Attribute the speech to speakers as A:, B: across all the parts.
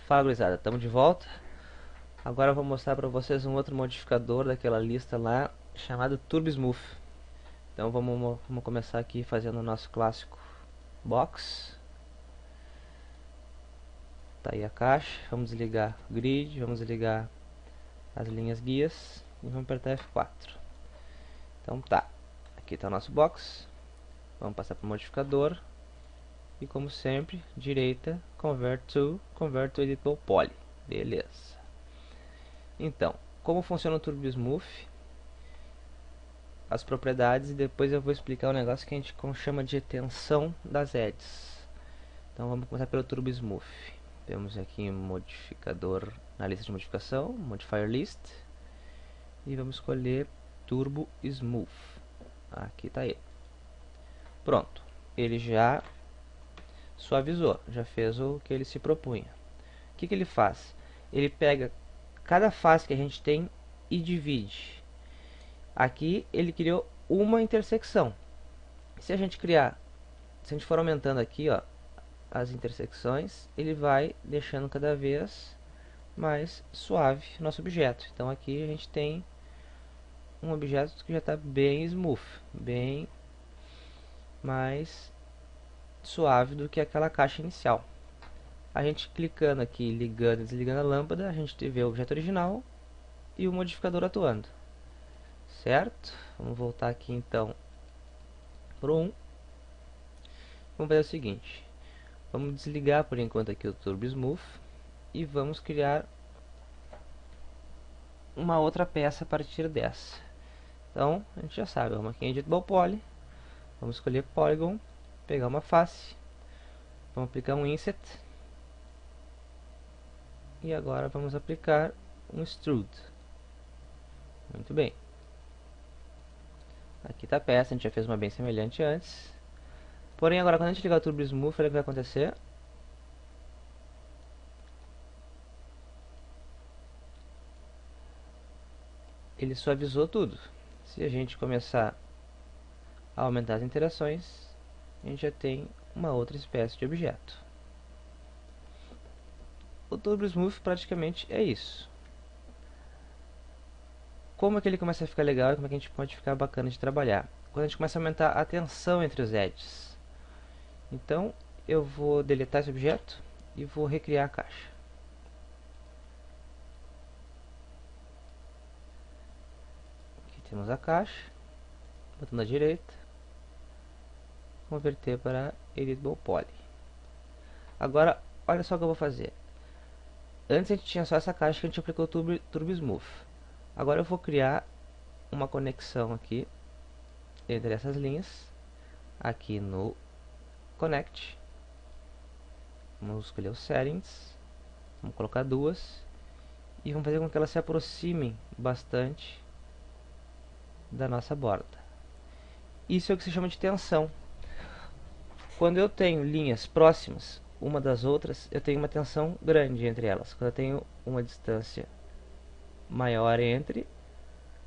A: Fala, gurizada, estamos de volta. Agora eu vou mostrar para vocês um outro modificador daquela lista lá, chamado Turbo Smooth. Então vamos começar aqui fazendo o nosso clássico box. Tá aí a caixa, vamos desligar o grid, vamos desligar as linhas guias e vamos apertar F4. Então tá, aqui está o nosso box. Vamos passar para o modificador. E como sempre, direita, Convert to Editable Poly. Beleza. Então, como funciona o Turbo Smooth, as propriedades, e depois eu vou explicar um negócio que a gente chama de tensão das edges. Então vamos começar pelo Turbo Smooth. Temos aqui um modificador na lista de modificação, Modifier List, e vamos escolher Turbo Smooth. Aqui está ele. Pronto, ele já suavizou, já fez o que ele se propunha. O que ele faz? Ele pega cada face que a gente tem e divide. Aqui ele criou uma intersecção. Se a gente for aumentando aqui, ó, as intersecções, ele vai deixando cada vez mais suave o nosso objeto. Então aqui a gente tem um objeto que já está bem smooth, bem mais suave do que aquela caixa inicial. A gente clicando aqui, ligando e desligando a lâmpada, a gente vê o objeto original e o modificador atuando. Certo? Vamos voltar aqui então para o 1. Vamos fazer o seguinte. Vamos desligar por enquanto aqui o Turbo Smooth e vamos criar uma outra peça a partir dessa. Então, a gente já sabe, vamos aqui em Editable Poly, vamos escolher Polygon, pegar uma face, vamos aplicar um Inset e agora vamos aplicar um Extrude. Muito bem. Aqui está a peça, a gente já fez uma bem semelhante antes. Porém, agora quando a gente ligar o Turbo Smooth, olha o que vai acontecer. Ele suavizou tudo. Se a gente começar a aumentar as interações, a gente já tem uma outra espécie de objeto. O Turbo Smooth praticamente é isso. Como é que ele começa a ficar legal e como é que a gente pode ficar bacana de trabalhar? Quando a gente começa a aumentar a tensão entre os edges. Então, eu vou deletar esse objeto e vou recriar a caixa. Aqui temos a caixa, botão da direita, converter para Editable Poly. Agora, olha só o que eu vou fazer. Antes a gente tinha só essa caixa que a gente aplicou o Turbo Smooth. Agora eu vou criar uma conexão aqui entre essas linhas, aqui no Connect. Vamos escolher os Settings, vamos colocar duas e vamos fazer com que elas se aproximem bastante da nossa borda. Isso é o que se chama de tensão. Quando eu tenho linhas próximas uma das outras, eu tenho uma tensão grande entre elas. Quando eu tenho uma distância maior entre,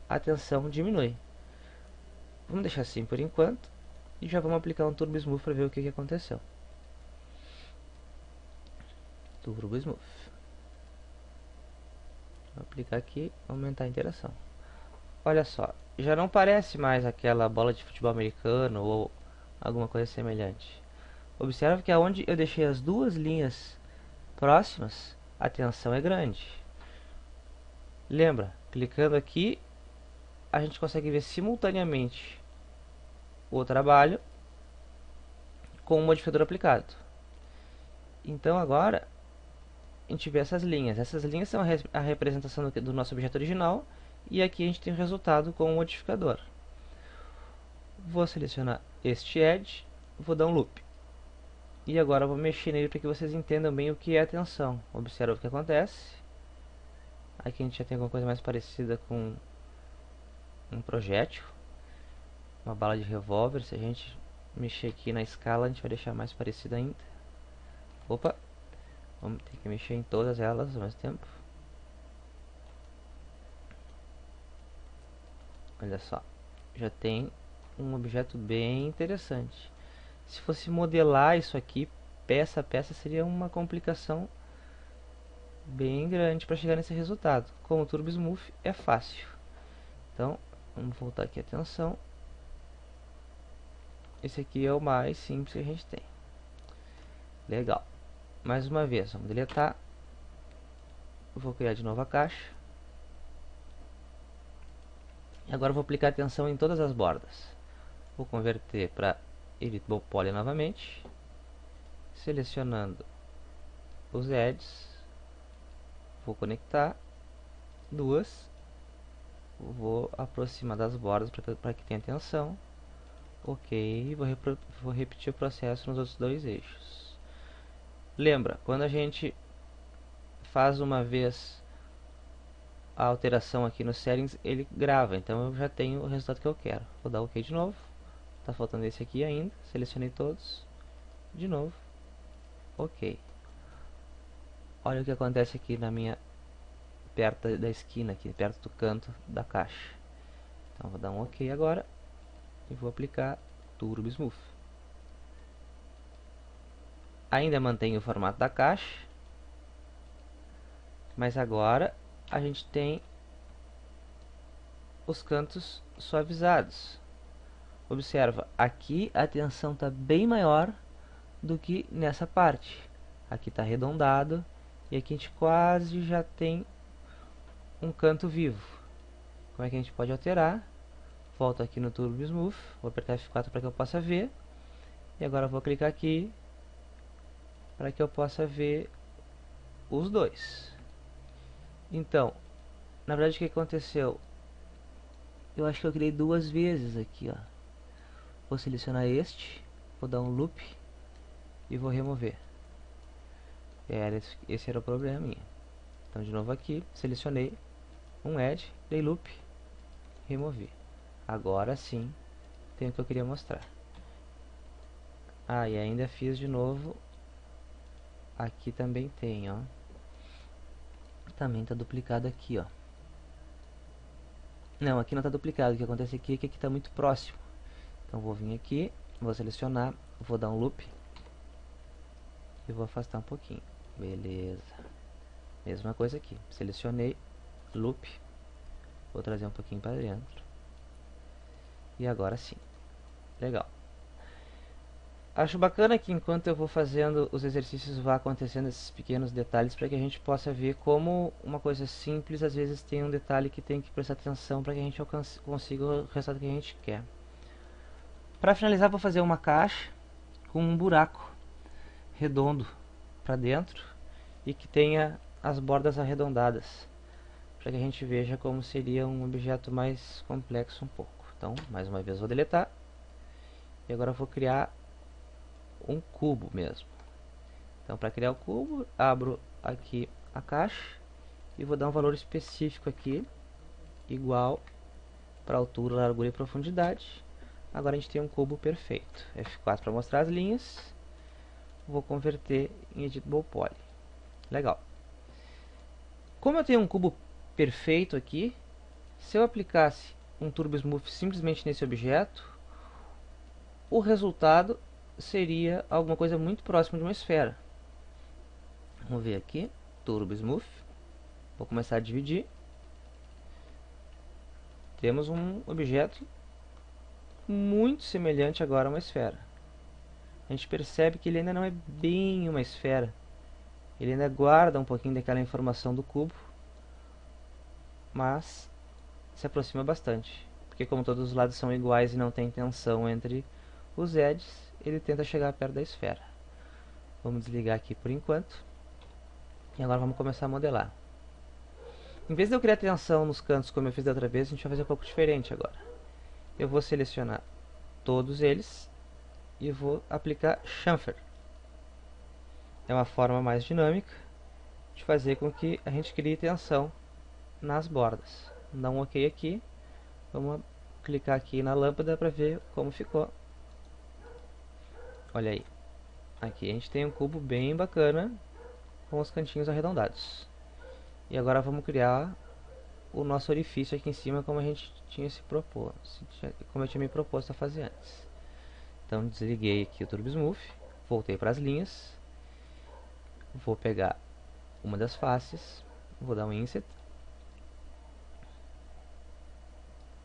A: a tensão diminui. Vamos deixar assim por enquanto e já vamos aplicar um Turbo Smooth para ver o que aconteceu. Turbo Smooth. Vou aplicar aqui, aumentar a interação. Olha só, já não parece mais aquela bola de futebol americano ou alguma coisa semelhante. Observe que aonde eu deixei as duas linhas próximas, a tensão é grande. Lembra, clicando aqui, a gente consegue ver simultaneamente o trabalho com o modificador aplicado. Então agora a gente vê essas linhas. Essas linhas são a representação do nosso objeto original e aqui a gente tem o resultado com o modificador. Vou selecionar este edge, vou dar um loop. E agora eu vou mexer nele para que vocês entendam bem o que é a tensão. Observa o que acontece. Aqui a gente já tem alguma coisa mais parecida com um projétil, uma bala de revólver. Se a gente mexer aqui na escala, a gente vai deixar mais parecido ainda. Opa! Vamos ter que mexer em todas elas ao mesmo tempo. Olha só, já tem um objeto bem interessante. Se fosse modelar isso aqui, peça a peça, seria uma complicação bem grande para chegar nesse resultado. Com o Turbo Smooth é fácil. Então, vamos voltar aqui a tensão. Esse aqui é o mais simples que a gente tem. Legal. Mais uma vez, vamos deletar. Vou criar de novo a caixa. E agora vou aplicar tensão em todas as bordas. Vou converter para Edit Bow Poly novamente. Selecionando os edges. Vou conectar duas. Vou aproximar das bordas para que tenha tensão. Ok, vou repetir o processo nos outros dois eixos. Lembra, quando a gente faz uma vez a alteração aqui no settings, ele grava, então eu já tenho o resultado que eu quero. Vou dar ok de novo, tá faltando esse aqui ainda, selecionei todos, de novo, ok. Olha o que acontece aqui na minha, perto da esquina aqui, perto do canto da caixa. Então vou dar um ok agora, e vou aplicar Turbo Smooth. Ainda mantenho o formato da caixa, mas agora a gente tem os cantos suavizados. Observa, aqui a tensão está bem maior do que nessa parte. Aqui está arredondado e aqui a gente quase já tem um canto vivo. Como é que a gente pode alterar? Volto aqui no Turbo Smooth, vou apertar F4 para que eu possa ver. E agora vou clicar aqui para que eu possa ver os dois. Então, na verdade o que aconteceu? Eu acho que eu criei duas vezes aqui, ó. Vou selecionar este, vou dar um loop e vou remover. Esse era o probleminha. Então de novo aqui, selecionei um edge, dei loop, removi. Agora sim, tem o que eu queria mostrar. Ah, e ainda fiz de novo. Aqui também tem, ó. Também está duplicado aqui, ó. Não, aqui não está duplicado. O que acontece aqui é que aqui está muito próximo. Então vou vir aqui, vou selecionar, vou dar um loop e vou afastar um pouquinho. Beleza. Mesma coisa aqui. Selecionei, loop, vou trazer um pouquinho para dentro. E agora sim. Legal. Acho bacana que enquanto eu vou fazendo os exercícios vá acontecendo esses pequenos detalhes para que a gente possa ver como uma coisa simples às vezes tem um detalhe que tem que prestar atenção para que a gente consiga o resultado que a gente quer. Para finalizar, vou fazer uma caixa com um buraco redondo para dentro e que tenha as bordas arredondadas, para que a gente veja como seria um objeto mais complexo um pouco. Então, mais uma vez vou deletar e agora vou criar um cubo mesmo. Então, para criar o cubo, abro aqui a caixa e vou dar um valor específico aqui, igual para altura, largura e profundidade. Agora a gente tem um cubo perfeito. F4 para mostrar as linhas. Vou converter em Edit Bow Poly. Legal. Como eu tenho um cubo perfeito aqui, se eu aplicasse um Turbo Smooth simplesmente nesse objeto, o resultado seria alguma coisa muito próxima de uma esfera. Vamos ver aqui, Turbo Smooth. Vou começar a dividir. Temos um objeto muito semelhante agora a uma esfera. A gente percebe que ele ainda não é bem uma esfera. Ele ainda guarda um pouquinho daquela informação do cubo, mas se aproxima bastante. Porque como todos os lados são iguais e não tem tensão entre os edges, ele tenta chegar perto da esfera. Vamos desligar aqui por enquanto. E agora vamos começar a modelar. Em vez de eu criar tensão nos cantos como eu fiz da outra vez, a gente vai fazer um pouco diferente agora. Eu vou selecionar todos eles e vou aplicar chamfer. É uma forma mais dinâmica de fazer com que a gente crie tensão nas bordas. Vamos dar um ok aqui. Vamos clicar aqui na lâmpada para ver como ficou. Olha aí. Aqui a gente tem um cubo bem bacana com os cantinhos arredondados. E agora vamos criar o nosso orifício aqui em cima como a gente tinha se proposto, como eu tinha me proposto a fazer antes. Então desliguei aqui o Turbo Smooth, voltei para as linhas, vou pegar uma das faces, vou dar um Inset.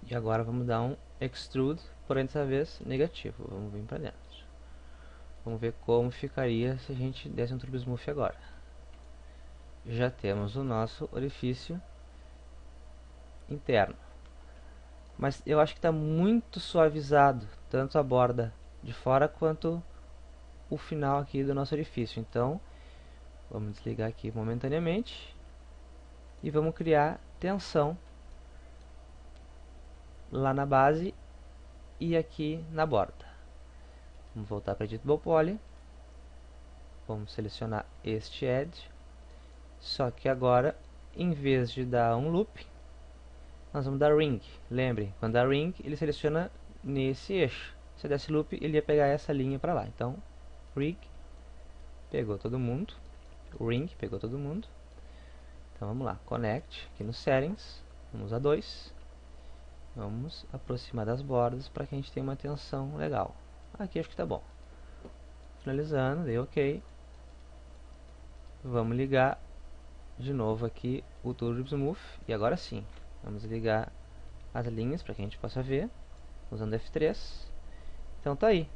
A: E agora vamos dar um Extrude, porém dessa vez negativo. Vamos vir para dentro. Vamos ver como ficaria se a gente desse um Turbo Smooth agora. Já temos o nosso orifício interno. Mas eu acho que está muito suavizado, tanto a borda de fora quanto o final aqui do nosso orifício. Então, vamos desligar aqui momentaneamente e vamos criar tensão lá na base e aqui na borda. Vamos voltar para Editable Poly. Vamos selecionar este Edge. Só que agora, em vez de dar um loop, nós vamos dar ring. Lembre, quando dá ring, ele seleciona nesse eixo. Se eu desse loop, ele ia pegar essa linha para lá. Então, ring, pegou todo mundo. Ring, pegou todo mundo. Então vamos lá, connect, aqui nos settings, vamos a 2. Vamos aproximar das bordas para que a gente tenha uma tensão legal. Aqui acho que tá bom. Finalizando, dei OK. Vamos ligar de novo aqui o Turbo Smooth. E agora sim, vamos ligar as linhas para que a gente possa ver, usando F3. Então tá aí,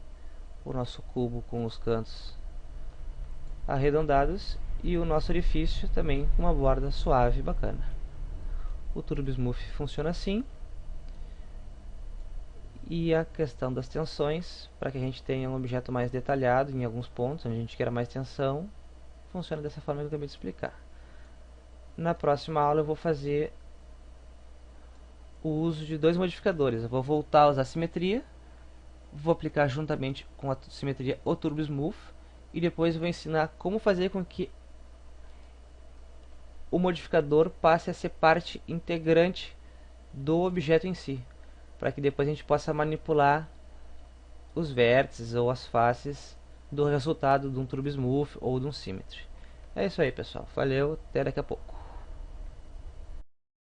A: o nosso cubo com os cantos arredondados e o nosso orifício também com uma borda suave e bacana. O Turbo Smooth funciona assim. E a questão das tensões, para que a gente tenha um objeto mais detalhado em alguns pontos, onde a gente queira mais tensão, funciona dessa forma que eu acabei de explicar. Na próxima aula eu vou fazer o uso de dois modificadores. Eu vou voltar a usar a simetria, vou aplicar juntamente com a simetria o Turbo Smooth, e depois eu vou ensinar como fazer com que o modificador passe a ser parte integrante do objeto em si, para que depois a gente possa manipular os vértices ou as faces do resultado de um Turbo Smooth ou de um Symmetry. É isso aí, pessoal. Valeu, até daqui a pouco.